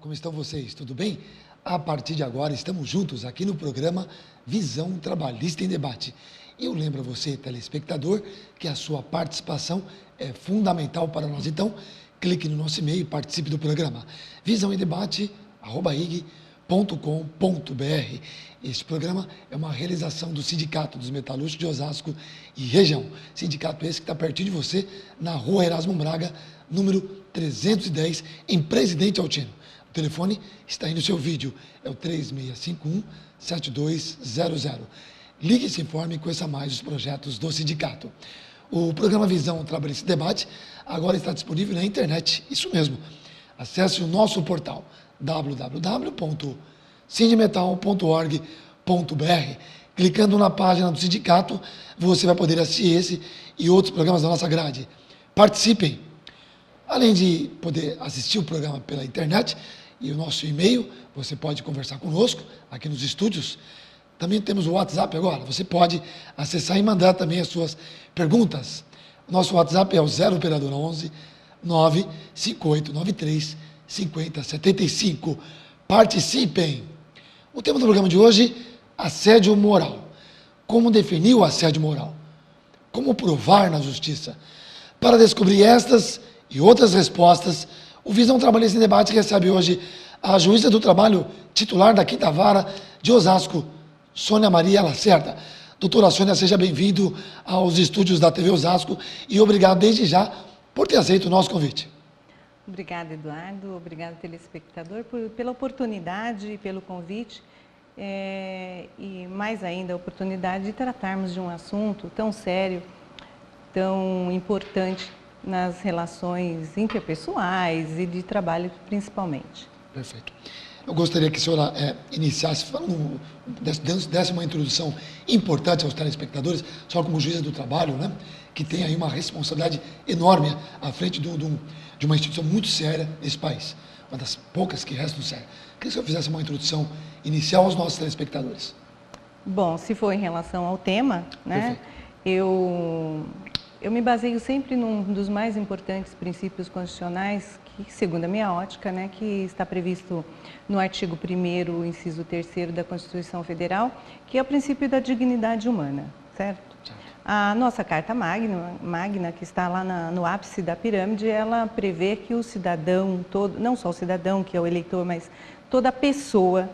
Como estão vocês? Tudo bem? A partir de agora, estamos juntos aqui no programa Visão Trabalhista em Debate. E eu lembro a você, telespectador, que a sua participação é fundamental para nós. Então, clique no nosso e-mail e participe do programa visãoemdebate@ig.com.br. Este programa é uma realização do Sindicato dos Metalúrgicos de Osasco e Região. Sindicato esse que está pertinho de você, na Rua Erasmo Braga, número 310, em Presidente Altino. O telefone está aí no seu vídeo, é o 3651-7200. Ligue e se informe e conheça mais os projetos do sindicato. O programa Visão Trabalhista em Debate agora está disponível na internet, isso mesmo. Acesse o nosso portal www.sindimetal.org.br. Clicando na página do sindicato, você vai poder assistir esse e outros programas da nossa grade. Participem! Além de poder assistir o programa pela internet e o nosso e-mail, você pode conversar conosco aqui nos estúdios. Também temos o WhatsApp agora, você pode acessar e mandar também as suas perguntas. Nosso WhatsApp é o 0 operadora 11 95893 5075. Participem! O tema do programa de hoje, assédio moral. Como definir o assédio moral? Como provar na justiça? Para descobrir estas e outras respostas, o Visão Trabalhista em Debate recebe hoje a juíza do trabalho titular da Quinta Vara de Osasco, Sônia Maria Lacerda. Doutora Sônia, seja bem-vindo aos estúdios da TV Osasco e obrigado desde já por ter aceito o nosso convite. Obrigada, Eduardo. Obrigada, telespectador, pela oportunidade e pelo convite. E mais ainda, a oportunidade de tratarmos de um assunto tão sério, tão importante nas relações interpessoais e de trabalho principalmente. Perfeito. Eu gostaria que a senhora iniciasse, falando, desse uma introdução importante aos telespectadores, só como juíza do trabalho, né, que tem aí uma responsabilidade enorme à frente de uma instituição muito séria nesse país, uma das poucas que restam séria. Queria que a senhora fizesse uma introdução inicial aos nossos telespectadores. Bom, se for em relação ao tema, né, eu me baseio sempre num dos mais importantes princípios constitucionais, que, segundo a minha ótica, né, que está previsto no artigo 1º, inciso 3º da Constituição Federal, que é o princípio da dignidade humana, certo? A nossa Carta Magna, que está lá no ápice da pirâmide, ela prevê que o cidadão todo, não só o cidadão que é o eleitor, mas toda pessoa,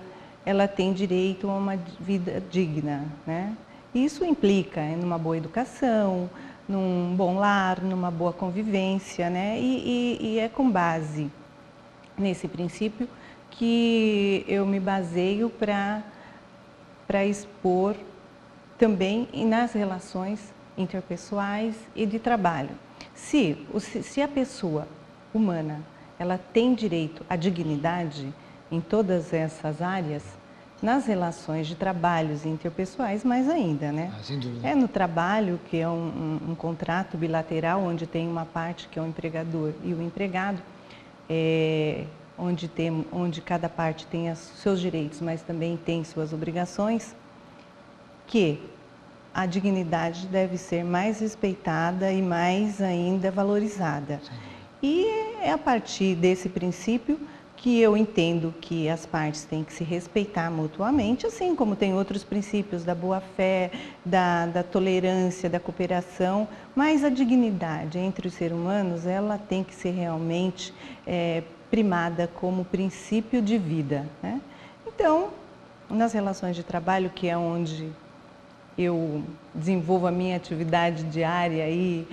ela tem direito a uma vida digna, né? Isso implica numa boa educação, num bom lar, numa boa convivência, né? E é com base nesse princípio que eu me baseio para expor também nas relações interpessoais e de trabalho. Se a pessoa humana ela tem direito à dignidade em todas essas áreas, nas relações de trabalhos interpessoais, mais ainda, né? Sem dúvida. É no trabalho, que é um contrato bilateral, onde tem uma parte que é o empregador e o empregado, onde cada parte tem os seus direitos, mas também tem suas obrigações, que a dignidade deve ser mais respeitada e mais ainda valorizada. Sim. E é a partir desse princípio que eu entendo que as partes têm que se respeitar mutuamente, assim como tem outros princípios da boa-fé, da tolerância, da cooperação, mas a dignidade entre os seres humanos, ela tem que ser realmente primada como princípio de vida, né? Então, nas relações de trabalho, que é onde eu desenvolvo a minha atividade diária e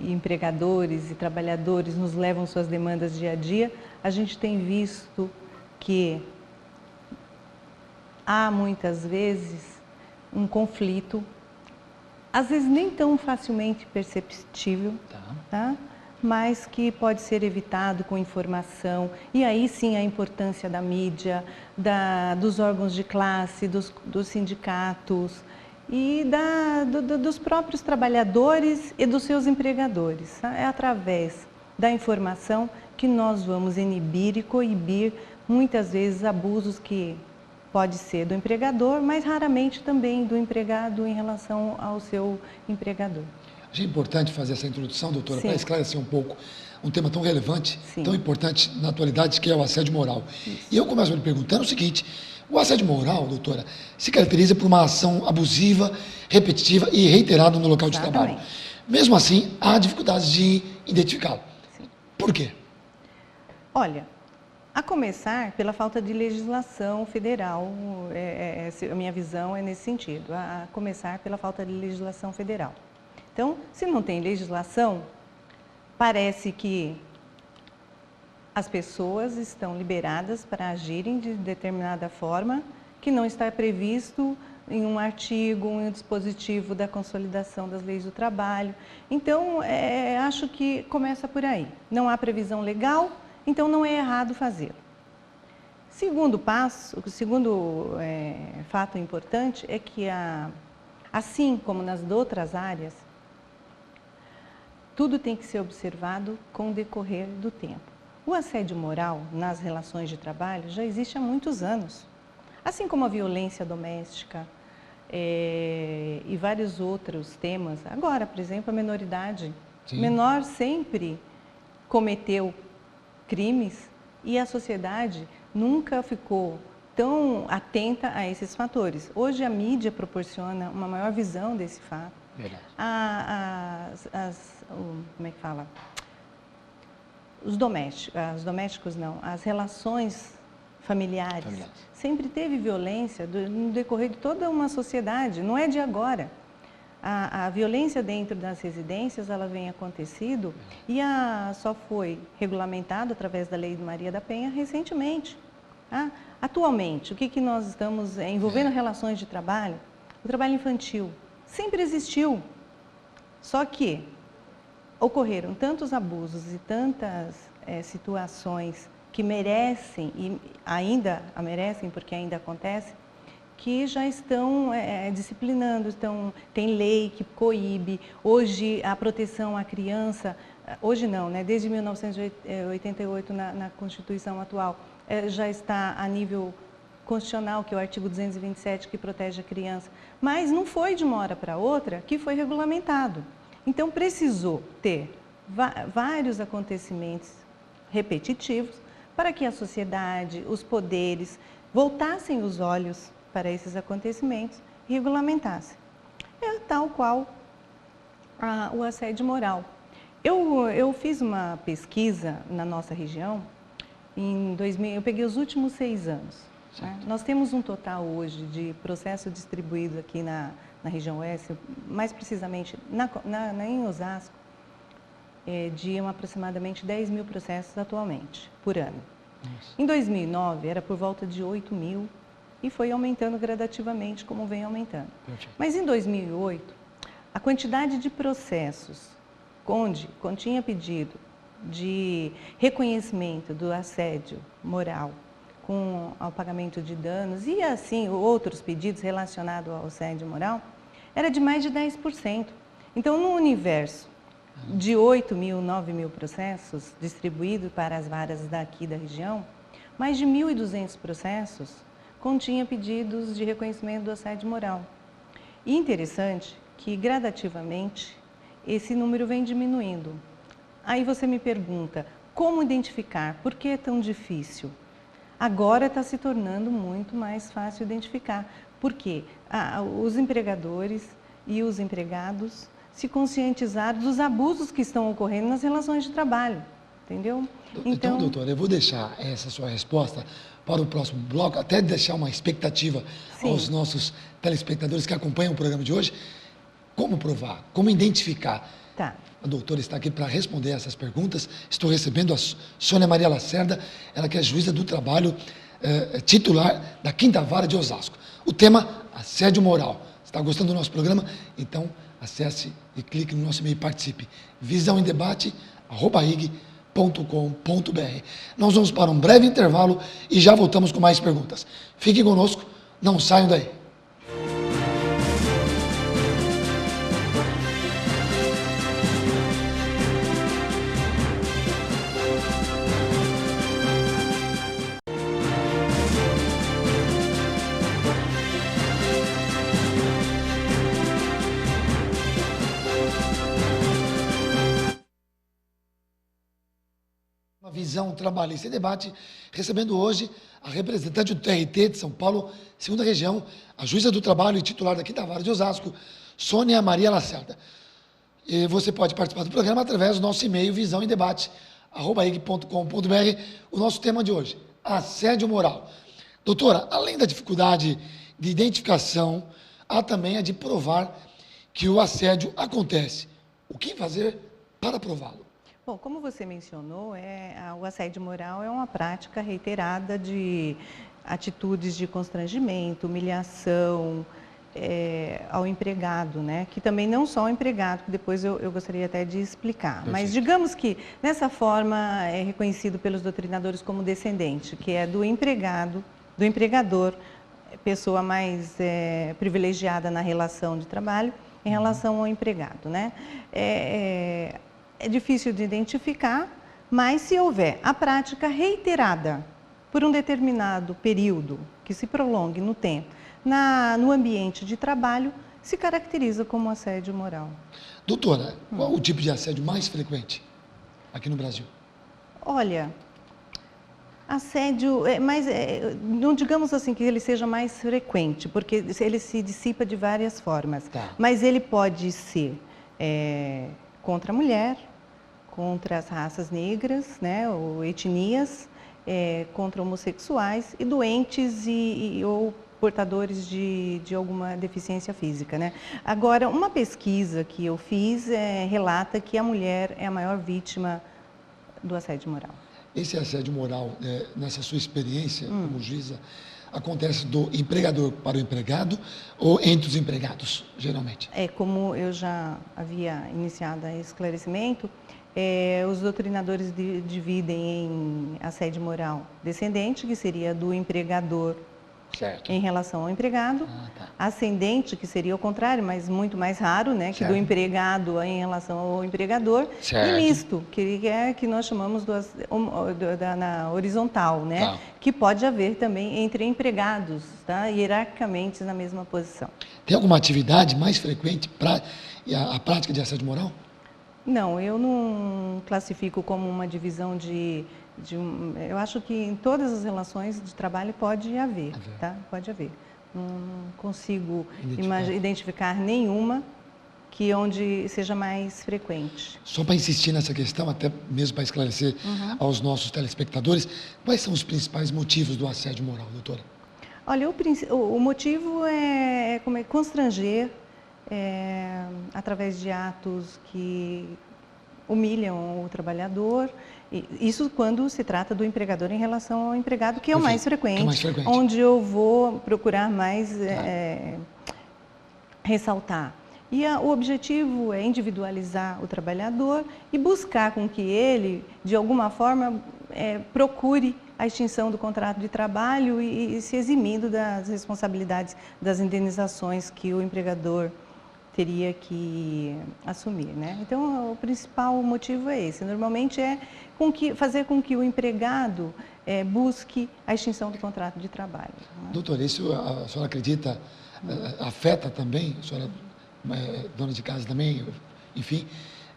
empregadores e trabalhadores nos levam suas demandas dia a dia, a gente tem visto que há muitas vezes um conflito, às vezes nem tão facilmente perceptível, tá? Mas que pode ser evitado com informação, e aí sim a importância da mídia, dos órgãos de classe, dos sindicatos, e dos próprios trabalhadores e dos seus empregadores. Tá? É através da informação que nós vamos inibir e coibir, muitas vezes, abusos que pode ser do empregador, mas raramente também do empregado em relação ao seu empregador. Achei importante fazer essa introdução, doutora, Sim. para esclarecer um pouco um tema tão relevante, Sim. tão importante na atualidade, que é o assédio moral. E eu começo me perguntando o seguinte: o assédio moral, doutora, se caracteriza por uma ação abusiva, repetitiva e reiterada no local de trabalho. Mesmo assim, há dificuldades de identificá-lo. Por quê? Olha, a começar pela falta de legislação federal, a minha visão é nesse sentido, a começar pela falta de legislação federal. Então, se não tem legislação, parece que as pessoas estão liberadas para agirem de determinada forma que não está previsto em um artigo, em um dispositivo da consolidação das leis do trabalho. Então, acho que começa por aí. Não há previsão legal, então não é errado fazê-lo. Segundo passo, o segundo fato importante é que, assim como nas outras áreas, tudo tem que ser observado com o decorrer do tempo. O assédio moral nas relações de trabalho já existe há muitos anos. Assim como a violência doméstica e vários outros temas. Agora, por exemplo, a menoridade. O menor sempre cometeu crimes e a sociedade nunca ficou tão atenta a esses fatores. Hoje a mídia proporciona uma maior visão desse fato. Verdade. Como é que fala? Os domésticos não, as relações familiares. Sempre teve violência no decorrer de toda uma sociedade, não é de agora. A violência dentro das residências, ela vem acontecendo e só foi regulamentado através da Lei de Maria da Penha recentemente. Atualmente, o que nós estamos envolvendo relações de trabalho? O trabalho infantil sempre existiu, só que ocorreram tantos abusos e tantas situações que merecem, e ainda a merecem porque ainda acontece, que já estão disciplinando, tem lei que coíbe. Hoje a proteção à criança, hoje não, né? Desde 1988 na Constituição atual, já está a nível constitucional, que é o artigo 227, que protege a criança. Mas não foi de uma hora para outra que foi regulamentado. Então precisou ter vários acontecimentos repetitivos para que a sociedade, os poderes, voltassem os olhos para esses acontecimentos e regulamentassem. É tal qual o assédio moral. Eu fiz uma pesquisa na nossa região, em 2000, eu peguei os últimos 6 anos. Né? Nós temos um total hoje de processos distribuídos aqui na região oeste, mais precisamente em Osasco, de aproximadamente 10 mil processos atualmente, por ano. Nossa. Em 2009, era por volta de 8 mil e foi aumentando gradativamente, como vem aumentando. Perfeito. Mas em 2008, a quantidade de processos onde continha pedido de reconhecimento do assédio moral com o pagamento de danos e assim outros pedidos relacionados ao assédio moral, era de mais de 10%. Então, no universo de 8 mil, 9 mil processos distribuídos para as varas daqui da região, mais de 1.200 processos continha pedidos de reconhecimento do assédio moral. E interessante que, gradativamente, esse número vem diminuindo. Aí você me pergunta, como identificar? Por que é tão difícil? Agora está se tornando muito mais fácil identificar. Por quê? Os empregadores e os empregados se conscientizaram dos abusos que estão ocorrendo nas relações de trabalho, entendeu? Então, doutora, eu vou deixar essa sua resposta para o próximo bloco, até deixar uma expectativa aos nossos telespectadores que acompanham o programa de hoje. Como provar? Como identificar? Tá. A doutora está aqui para responder essas perguntas. Estou recebendo a Sônia Maria Lacerda, ela que é juíza do trabalho, titular da 5ª Vara de Osasco. O tema, assédio moral. Está gostando do nosso programa? Então, acesse e clique no nosso e-mail e participe. visãoemdebate@rig.com.br. Nós vamos para um breve intervalo e já voltamos com mais perguntas. Fiquem conosco, não saiam daí. Visão Trabalhista em Debate, recebendo hoje a representante do TRT de São Paulo, segunda região, a juíza do trabalho e titular da Quinta Vara de Osasco, Sônia Maria Lacerda. E você pode participar do programa através do nosso e-mail visãoemdebate@ig.com.br. O nosso tema de hoje, assédio moral. Doutora, além da dificuldade de identificação, há também a de provar que o assédio acontece. O que fazer para prová-lo? Bom, como você mencionou, o assédio moral é uma prática reiterada de atitudes de constrangimento, humilhação ao empregado, né? Que também não só ao empregado, que depois eu gostaria até de explicar. Perfeito. Mas digamos que, nessa forma, é reconhecido pelos doutrinadores como descendente, que é do empregado, do empregador, pessoa mais privilegiada na relação de trabalho, em relação ao empregado, né? É difícil de identificar, mas se houver a prática reiterada por um determinado período, que se prolongue no tempo, no ambiente de trabalho, se caracteriza como assédio moral. Doutora, qual o tipo de assédio mais frequente aqui no Brasil? Olha, assédio, não digamos assim que ele seja mais frequente, porque ele se dissipa de várias formas. Tá. Mas ele pode ser contra a mulher, contra as raças negras, né, ou etnias, contra homossexuais e doentes ou portadores de alguma deficiência física, né? Agora, uma pesquisa que eu fiz relata que a mulher é a maior vítima do assédio moral. Esse assédio moral, nessa sua experiência como juíza, acontece do empregador para o empregado ou entre os empregados, geralmente? Como eu já havia iniciado esse esclarecimento, os doutrinadores dividem em assédio moral descendente, que seria do empregador Certo. em relação ao empregado, Tá. ascendente, que seria o contrário, mas muito mais raro, né, que Certo. do empregado em relação ao empregador, Certo. e misto, que nós chamamos na horizontal, né, Tá. que pode haver também entre empregados, tá, hierarquicamente na mesma posição. Tem alguma atividade mais frequente para a prática de assédio moral? Não, eu não classifico como uma divisão eu acho que em todas as relações de trabalho pode haver, tá? Pode haver. Não consigo identificar nenhuma onde seja mais frequente. Só para insistir nessa questão, até mesmo para esclarecer aos nossos telespectadores, quais são os principais motivos do assédio moral, doutora? Olha, o motivo é constranger através de atos que humilham o trabalhador, isso quando se trata do empregador em relação ao empregado, que é o mais frequente, onde eu vou procurar mais ressaltar. E o objetivo é individualizar o trabalhador e buscar com que ele, de alguma forma, procure a extinção do contrato de trabalho e se eximindo das responsabilidades, das indenizações que o empregador teria que assumir, né? Então, o principal motivo é esse. Normalmente fazer com que o empregado busque a extinção do contrato de trabalho. Né? Doutora, isso a senhora acredita afeta também, a senhora dona de casa também, enfim,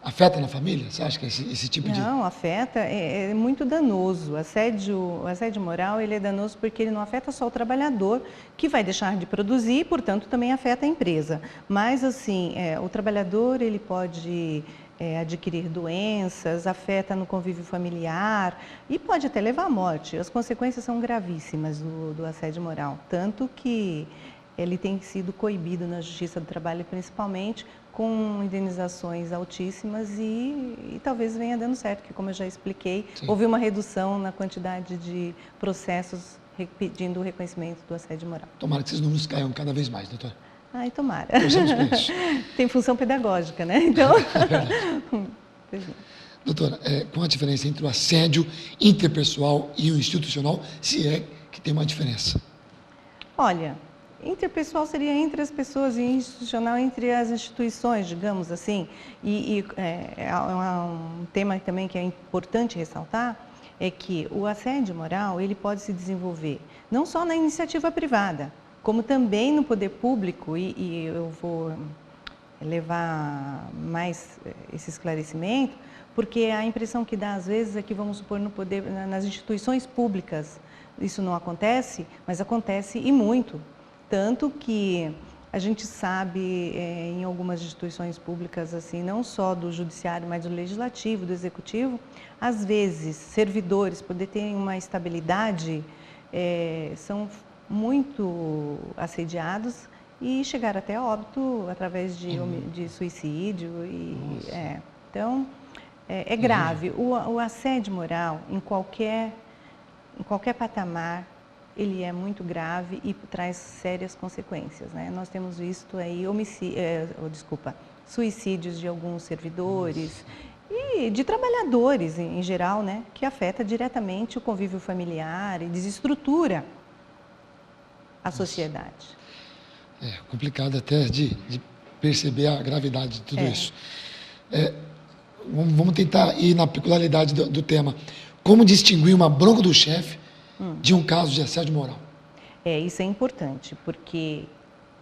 afeta na família? Você acha que esse tipo de... Não, afeta, é muito danoso. O assédio moral, ele é danoso porque ele não afeta só o trabalhador, que vai deixar de produzir, portanto, também afeta a empresa. Mas, assim, o trabalhador, ele pode adquirir doenças, afeta no convívio familiar e pode até levar à morte. As consequências são gravíssimas do assédio moral, tanto que ele tem sido coibido na Justiça do Trabalho, principalmente com indenizações altíssimas e talvez venha dando certo, que como eu já expliquei, Sim. houve uma redução na quantidade de processos pedindo o reconhecimento do assédio moral. Tomara que esses números caiam cada vez mais, doutora. Ai, tomara. Torcemos por isso. Tem função pedagógica, né? Então... Doutora, qual a diferença entre o assédio interpessoal e o institucional, se é que tem uma diferença? Olha, interpessoal seria entre as pessoas e institucional entre as instituições, digamos assim. Um tema também que é importante ressaltar é que o assédio moral ele pode se desenvolver não só na iniciativa privada, como também no poder público, e eu vou levar mais esse esclarecimento, porque a impressão que dá às vezes é que, vamos supor, no poder, nas instituições públicas isso não acontece, mas acontece e muito. Tanto que a gente sabe em algumas instituições públicas, assim, não só do judiciário, mas do legislativo, do executivo, às vezes servidores, poder ter uma estabilidade, são muito assediados e chegar até a óbito através de suicídio. Então, é grave. O assédio moral, em qualquer patamar, ele é muito grave e traz sérias consequências, né? Nós temos visto aí suicídios de alguns servidores e de trabalhadores em geral, né? Que afeta diretamente o convívio familiar e desestrutura a sociedade. É complicado até de perceber a gravidade de tudo isso. Vamos tentar ir na peculiaridade do tema. Como distinguir uma bronca do chefe de um caso de assédio moral? Isso é importante, porque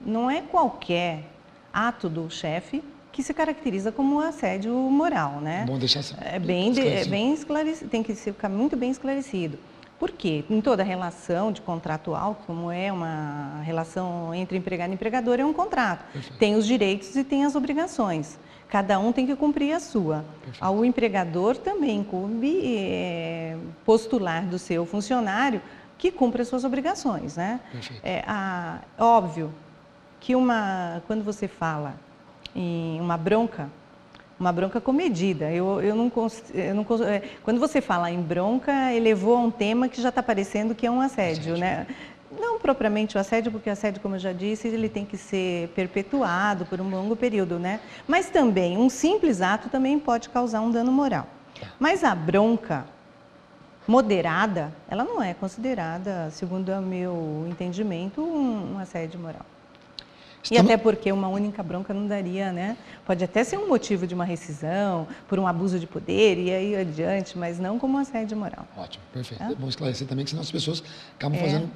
não é qualquer ato do chefe que se caracteriza como assédio moral, né? Bom deixar bem esclarecido, tem que ficar muito bem esclarecido. Por quê? Em toda relação de contratual, como é uma relação entre empregado e empregador, é um contrato. Perfeito. Tem os direitos e tem as obrigações. Cada um tem que cumprir a sua. Perfeito. Ao empregador também incumbe postular do seu funcionário que cumpra as suas obrigações, né? Perfeito. Óbvio que quando você fala em uma bronca comedida, quando você fala em bronca, elevou a um tema que já está parecendo que é um assédio, né? Não propriamente o assédio, porque o assédio, como eu já disse, ele tem que ser perpetuado por um longo período, né? Mas também, um simples ato também pode causar um dano moral. Mas a bronca moderada, ela não é considerada, segundo o meu entendimento, um assédio moral. E até porque uma única bronca não daria, né? Pode até ser um motivo de uma rescisão, por um abuso de poder e aí adiante, mas não como um assédio moral. Ótimo, perfeito. É bom esclarecer também que senão as pessoas acabam fazendo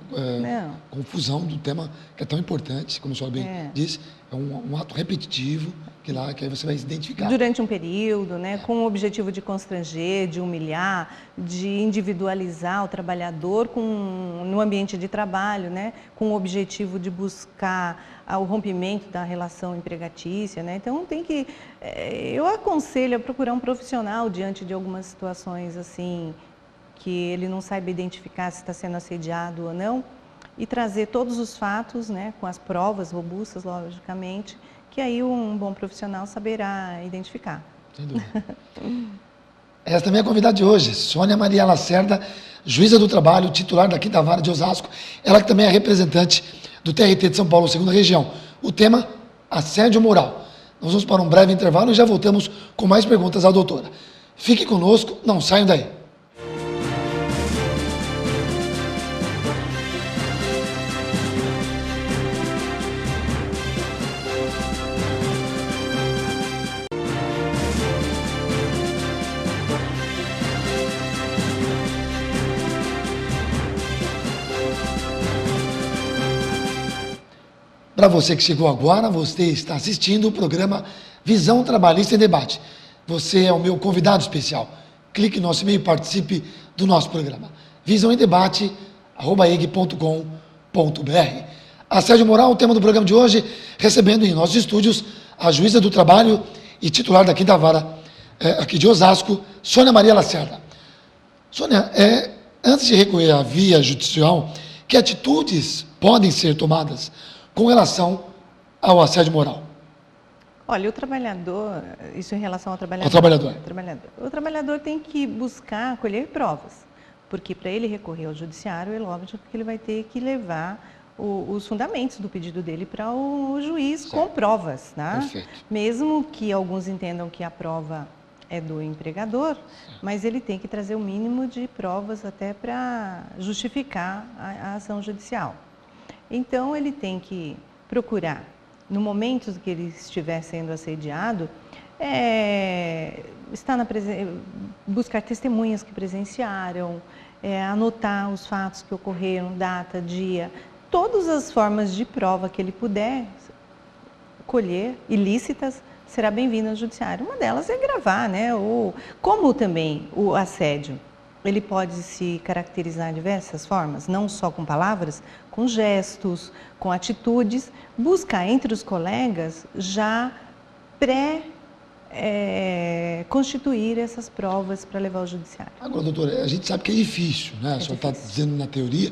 confusão do tema que é tão importante, como o senhor bem disse, é um ato repetitivo que aí você vai se identificar. Durante um período, né, com o objetivo de constranger, de humilhar, de individualizar o trabalhador no ambiente de trabalho, né, com o objetivo de buscar o rompimento da relação empregatícia, né? Então eu aconselho a procurar um profissional diante de algumas situações assim, que ele não saiba identificar se está sendo assediado ou não, e trazer todos os fatos, né, com as provas robustas, logicamente, que aí um bom profissional saberá identificar. Sem dúvida. Essa também é a convidada de hoje, Sônia Maria Lacerda, juíza do trabalho, titular da 5ª Vara de Osasco, ela que também é representante do TRT de São Paulo, 2ª Região. O tema, assédio moral. Nós vamos para um breve intervalo e já voltamos com mais perguntas à doutora. Fique conosco, não saiam daí. Para você que chegou agora, você está assistindo o programa Visão Trabalhista em Debate. Você é o meu convidado especial. Clique no nosso e-mail e participe do nosso programa. visãoemdebate@eg.com.br. Assédio moral, o tema do programa de hoje, recebendo em nossos estúdios a juíza do trabalho e titular da 5ª Vara aqui de Osasco, Sônia Maria Lacerda. Sônia, antes de recorrer à via judicial, que atitudes podem ser tomadas com relação ao assédio moral? Olha, o trabalhador, isso em relação ao trabalhador. O trabalhador tem que buscar colher provas, porque para ele recorrer ao judiciário, é lógico que ele vai ter que levar os fundamentos do pedido dele para o juiz com provas, né? Perfeito. Mesmo que alguns entendam que a prova é do empregador, mas ele tem que trazer o mínimo de provas até para justificar a ação judicial. Então, ele tem que procurar, no momento que ele estiver sendo assediado, buscar testemunhas que presenciaram, anotar os fatos que ocorreram, data, dia, todas as formas de prova que ele puder colher ilícitas, será bem-vindo ao judiciário. Uma delas é gravar, né? Como também o assédio, ele pode se caracterizar de diversas formas, não só com palavras, com gestos, com atitudes, buscar entre os colegas já constituir essas provas para levar ao judiciário. Agora, doutora, a gente sabe que é difícil, né? A senhora está dizendo na teoria,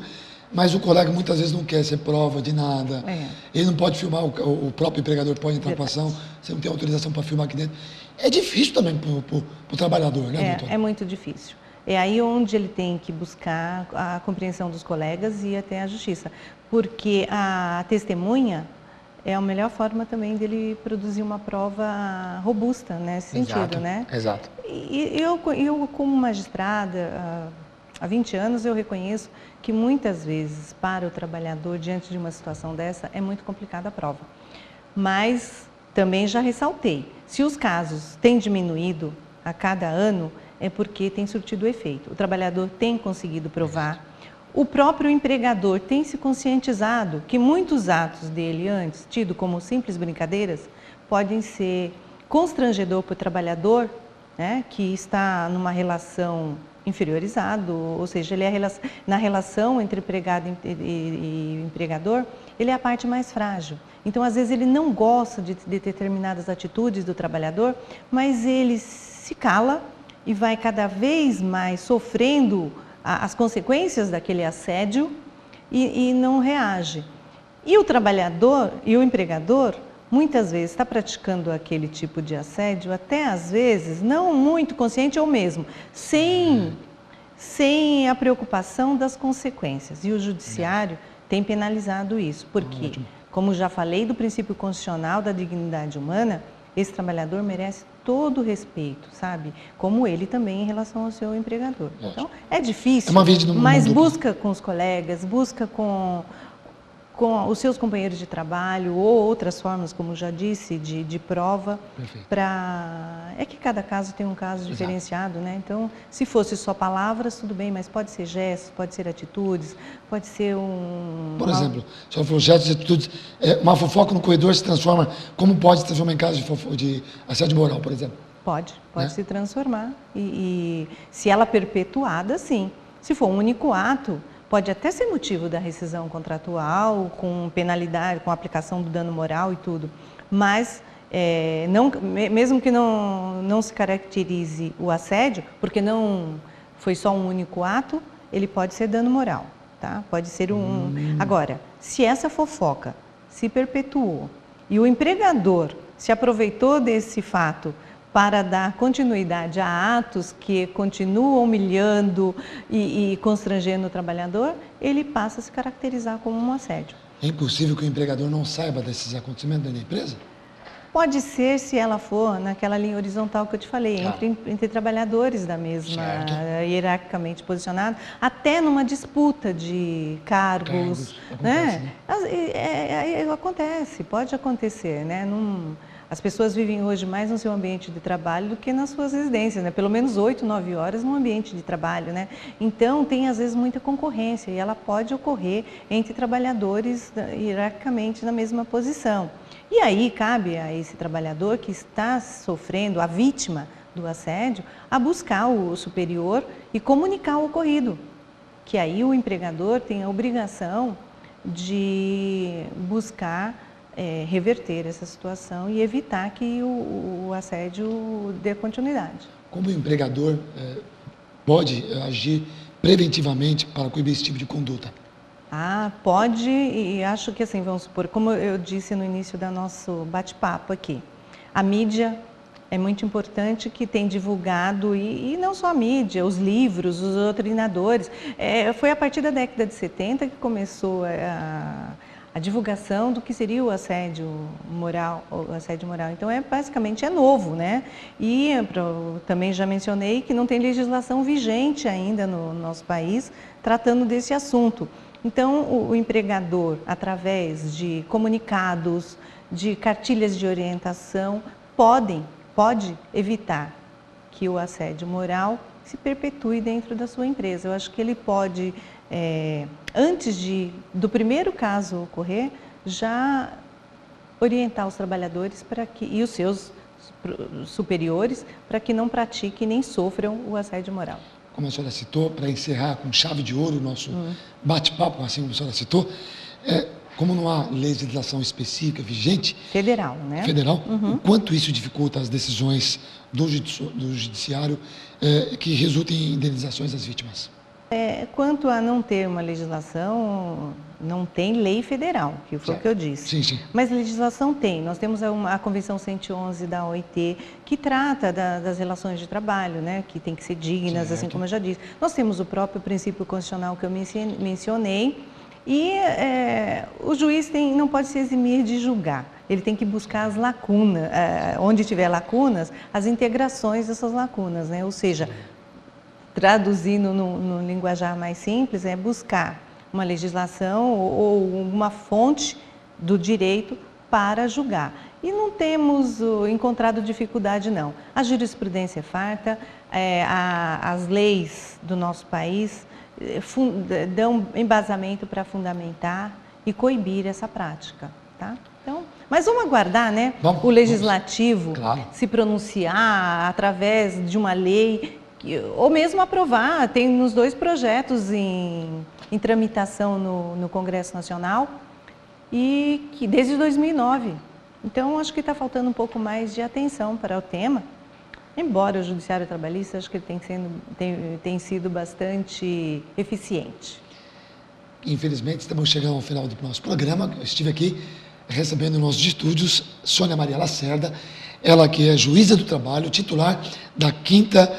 mas o colega muitas vezes não quer ser prova de nada. Ele não pode filmar, o próprio empregador pode entrar com ação, você não tem autorização para filmar aqui dentro. É difícil também para o trabalhador, né, doutora? É muito difícil. É aí onde ele tem que buscar a compreensão dos colegas e ir até a justiça. Porque a testemunha é a melhor forma também dele produzir uma prova robusta nesse sentido, né? Exato. E eu, como magistrada, há 20 anos, eu reconheço que muitas vezes, para o trabalhador, diante de uma situação dessa, é muito complicada a prova. Mas também já ressaltei, se os casos têm diminuído a cada ano, é porque tem surtido efeito. O trabalhador tem conseguido provar. O próprio empregador tem se conscientizado que muitos atos dele antes, tido como simples brincadeiras, podem ser constrangedor para o trabalhador, né, que está numa relação inferiorizado, ou seja, ele é na relação entre empregado e empregador, ele é a parte mais frágil. Então, às vezes, ele não gosta de determinadas atitudes do trabalhador, mas ele se cala e vai cada vez mais sofrendo as consequências daquele assédio e não reage. E o trabalhador e o empregador, muitas vezes, está praticando aquele tipo de assédio, até às vezes, não muito consciente ou mesmo, sem a preocupação das consequências. E o judiciário tem penalizado isso, porque, como já falei do princípio constitucional da dignidade humana, esse trabalhador merece todo o respeito, sabe? Como ele também em relação ao seu empregador. Então, é difícil, mas busca com os colegas, busca com os seus companheiros de trabalho ou outras formas, como já disse, de prova. É que cada caso tem um caso diferenciado, né? Então, se fosse só palavras, tudo bem, mas pode ser gestos, pode ser atitudes, pode ser Por exemplo, a senhora falou gestos e atitudes, uma fofoca no corredor se transforma, como pode se transformar em caso de assédio moral, por exemplo? Pode se transformar. E se ela perpetuada, sim. Se for um único ato, pode até ser motivo da rescisão contratual, com penalidade, com aplicação do dano moral e tudo. Mas, mesmo que não se caracterize o assédio, porque não foi só um único ato, ele pode ser dano moral, tá? Pode ser Agora, se essa fofoca se perpetuou e o empregador se aproveitou desse fato para dar continuidade a atos que continuam humilhando e constrangendo o trabalhador, ele passa a se caracterizar como um assédio. É impossível que o empregador não saiba desses acontecimentos dentro da empresa? Pode ser, se ela for naquela linha horizontal que eu te falei, entre trabalhadores da mesma, hierarquicamente posicionados, até numa disputa de cargos, né? Acontece, pode acontecer, né? As pessoas vivem hoje mais no seu ambiente de trabalho do que nas suas residências, né? Pelo menos 8, 9 horas no ambiente de trabalho, né? Então, tem às vezes muita concorrência e ela pode ocorrer entre trabalhadores hierarquicamente na mesma posição. E aí cabe a esse trabalhador que está sofrendo, a vítima do assédio, a buscar o superior e comunicar o ocorrido. Que aí o empregador tem a obrigação de buscar reverter essa situação e evitar que o assédio dê continuidade. Como o empregador pode agir preventivamente para coibir esse tipo de conduta? Pode, e acho que assim, vamos supor, como eu disse no início do nosso bate-papo aqui, a mídia é muito importante, que tem divulgado, e não só a mídia, os livros, os doutrinadores. Foi a partir da década de 70 que começou a divulgação do que seria o assédio moral. Então, basicamente é novo, né? E também já mencionei que não tem legislação vigente ainda no nosso país tratando desse assunto. Então, o empregador, através de comunicados, de cartilhas de orientação, pode evitar que o assédio moral se perpetue dentro da sua empresa. Eu acho que ele pode, antes do primeiro caso ocorrer, já orientar os trabalhadores e os seus superiores para que não pratiquem nem sofram o assédio moral. Como a senhora citou, para encerrar com chave de ouro o nosso bate-papo, assim como a senhora citou, como não há legislação específica vigente... Federal, né? Federal, o quanto isso dificulta as decisões do judiciário que resultem em indenizações às vítimas? Quanto a não ter uma legislação, não tem lei federal, que foi o que eu disse. Sim, sim. Mas legislação tem. Nós temos a Convenção 111 da OIT, que trata das relações de trabalho, né, que tem que ser dignas, certo. assim como eu já disse. Nós temos o próprio princípio constitucional que eu mencionei, e o juiz não pode se eximir de julgar. Ele tem que buscar as lacunas, onde tiver lacunas, as integrações dessas lacunas, né? Ou seja, traduzindo no linguajar mais simples, é buscar uma legislação ou uma fonte do direito para julgar. E não temos encontrado dificuldade, não. A jurisprudência é farta, as leis do nosso país dão embasamento para fundamentar e coibir essa prática, tá? Então, mas vamos aguardar, né? O legislativo se pronunciar através de uma lei, ou mesmo aprovar. Tem nos 2 projetos em tramitação no Congresso Nacional, e que desde 2009. Então, acho que está faltando um pouco mais de atenção para o tema. Embora o Judiciário Trabalhista, acho que ele tem sido bastante eficiente. Infelizmente, estamos chegando ao final do nosso programa. Eu estive aqui recebendo nos nossos estúdios Sônia Maria Lacerda, ela que é juíza do trabalho, titular da 5ª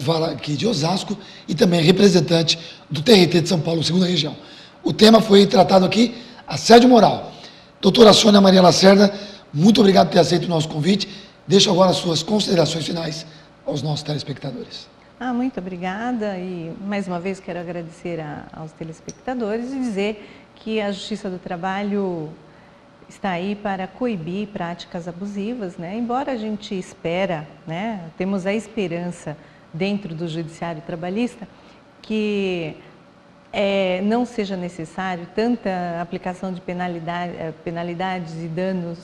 Vara aqui de Osasco e também representante do TRT de São Paulo, 2ª Região. O tema foi tratado aqui, assédio moral. Doutora Sônia Maria Lacerda, muito obrigado por ter aceito o nosso convite. Deixo agora as suas considerações finais aos nossos telespectadores. Muito obrigada, e mais uma vez quero agradecer aos telespectadores e dizer que a Justiça do Trabalho está aí para coibir práticas abusivas, né? Embora a gente espera, né? Temos a esperança dentro do Judiciário Trabalhista que não seja necessário tanta aplicação de penalidades e danos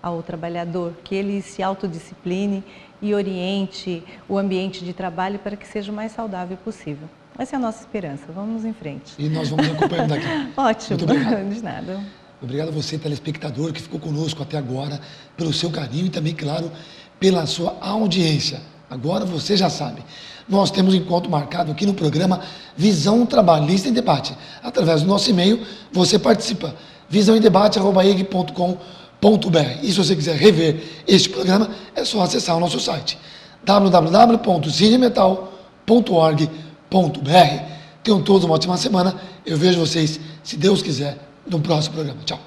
ao trabalhador, que ele se autodiscipline e oriente o ambiente de trabalho para que seja o mais saudável possível. Essa é a nossa esperança. Vamos em frente. E nós vamos acompanhando daqui. Ótimo. Muito obrigado. De nada. Obrigado a você, telespectador, que ficou conosco até agora, pelo seu carinho e também, claro, pela sua audiência. Agora você já sabe, nós temos um encontro marcado aqui no programa Visão Trabalhista em Debate. Através do nosso e-mail, você participa, visãoemdebate@eg.com.br. E se você quiser rever este programa, é só acessar o nosso site, www.cinemetal.org.br. Tenham todos uma ótima semana. Eu vejo vocês, se Deus quiser, no próximo programa. Tchau.